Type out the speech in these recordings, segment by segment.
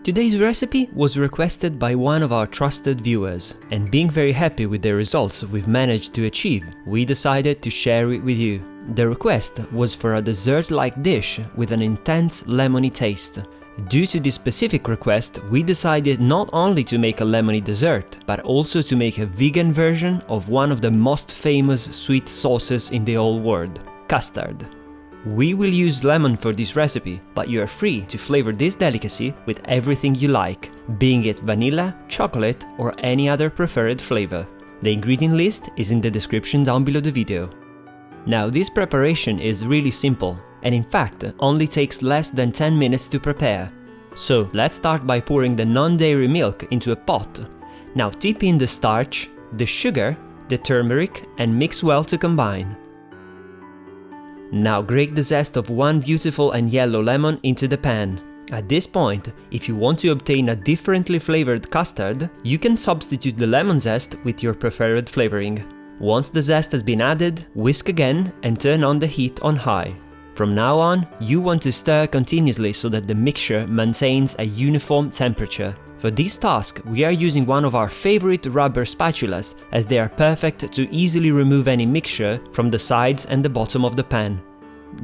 Today's recipe was requested by one of our trusted viewers, and being very happy with the results we've managed to achieve, we decided to share it with you. The request was for a dessert-like dish with an intense lemony taste. Due to this specific request, we decided not only to make a lemony dessert, but also to make a vegan version of one of the most famous sweet sauces in the whole world, custard. We will use lemon for this recipe, but you are free to flavor this delicacy with everything you like, being it vanilla, chocolate, or any other preferred flavor. The ingredient list is in the description down below the video. Now, this preparation is really simple, and in fact only takes less than 10 minutes to prepare. So let's start by pouring the non-dairy milk into a pot. Now dip in the starch, the sugar, the turmeric, and mix well to combine. Now grate the zest of one beautiful and yellow lemon into the pan. At this point, if you want to obtain a differently flavored custard, you can substitute the lemon zest with your preferred flavoring. Once the zest has been added, whisk again and turn on the heat on high. From now on, you want to stir continuously so that the mixture maintains a uniform temperature. For this task, we are using one of our favorite rubber spatulas, as they are perfect to easily remove any mixture from the sides and the bottom of the pan.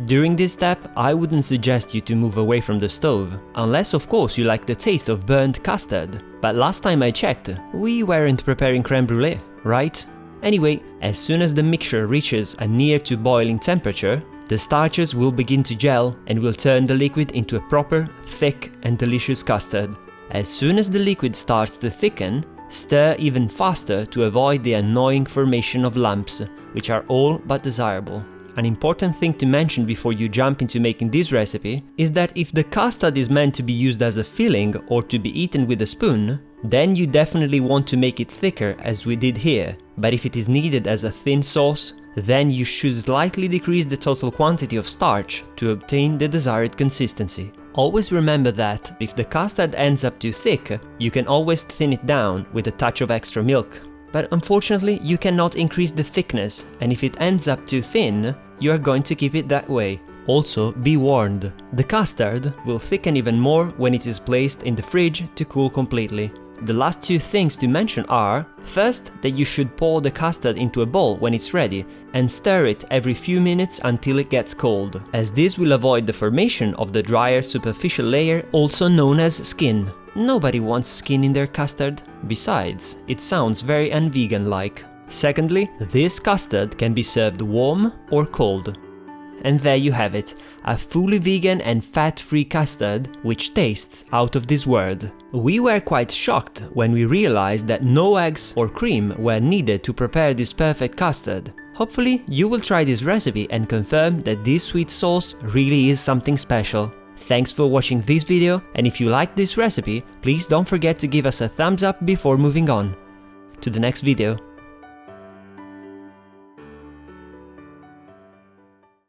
During this step, I wouldn't suggest you to move away from the stove, unless of course you like the taste of burnt custard. But last time I checked, we weren't preparing crème brûlée, right? Anyway, as soon as the mixture reaches a near to boiling temperature, the starches will begin to gel and will turn the liquid into a proper, thick and delicious custard. As soon as the liquid starts to thicken, stir even faster to avoid the annoying formation of lumps, which are all but desirable. An important thing to mention before you jump into making this recipe is that if the custard is meant to be used as a filling or to be eaten with a spoon, then you definitely want to make it thicker as we did here, but if it is needed as a thin sauce, then you should slightly decrease the total quantity of starch to obtain the desired consistency. Always remember that if the custard ends up too thick, you can always thin it down with a touch of extra milk. But unfortunately, you cannot increase the thickness, and if it ends up too thin, you are going to keep it that way. Also, be warned, the custard will thicken even more when it is placed in the fridge to cool completely. The last two things to mention are, first, that you should pour the custard into a bowl when it's ready and stir it every few minutes until it gets cold, as this will avoid the formation of the drier superficial layer, also known as skin. Nobody wants skin in their custard. Besides, it sounds very un-vegan-like. Secondly, this custard can be served warm or cold. And there you have it, a fully vegan and fat-free custard which tastes out of this world. We were quite shocked when we realized that no eggs or cream were needed to prepare this perfect custard. Hopefully you will try this recipe and confirm that this sweet sauce really is something special. Thanks for watching this video, and if you liked this recipe, please don't forget to give us a thumbs up before moving on. To the next video.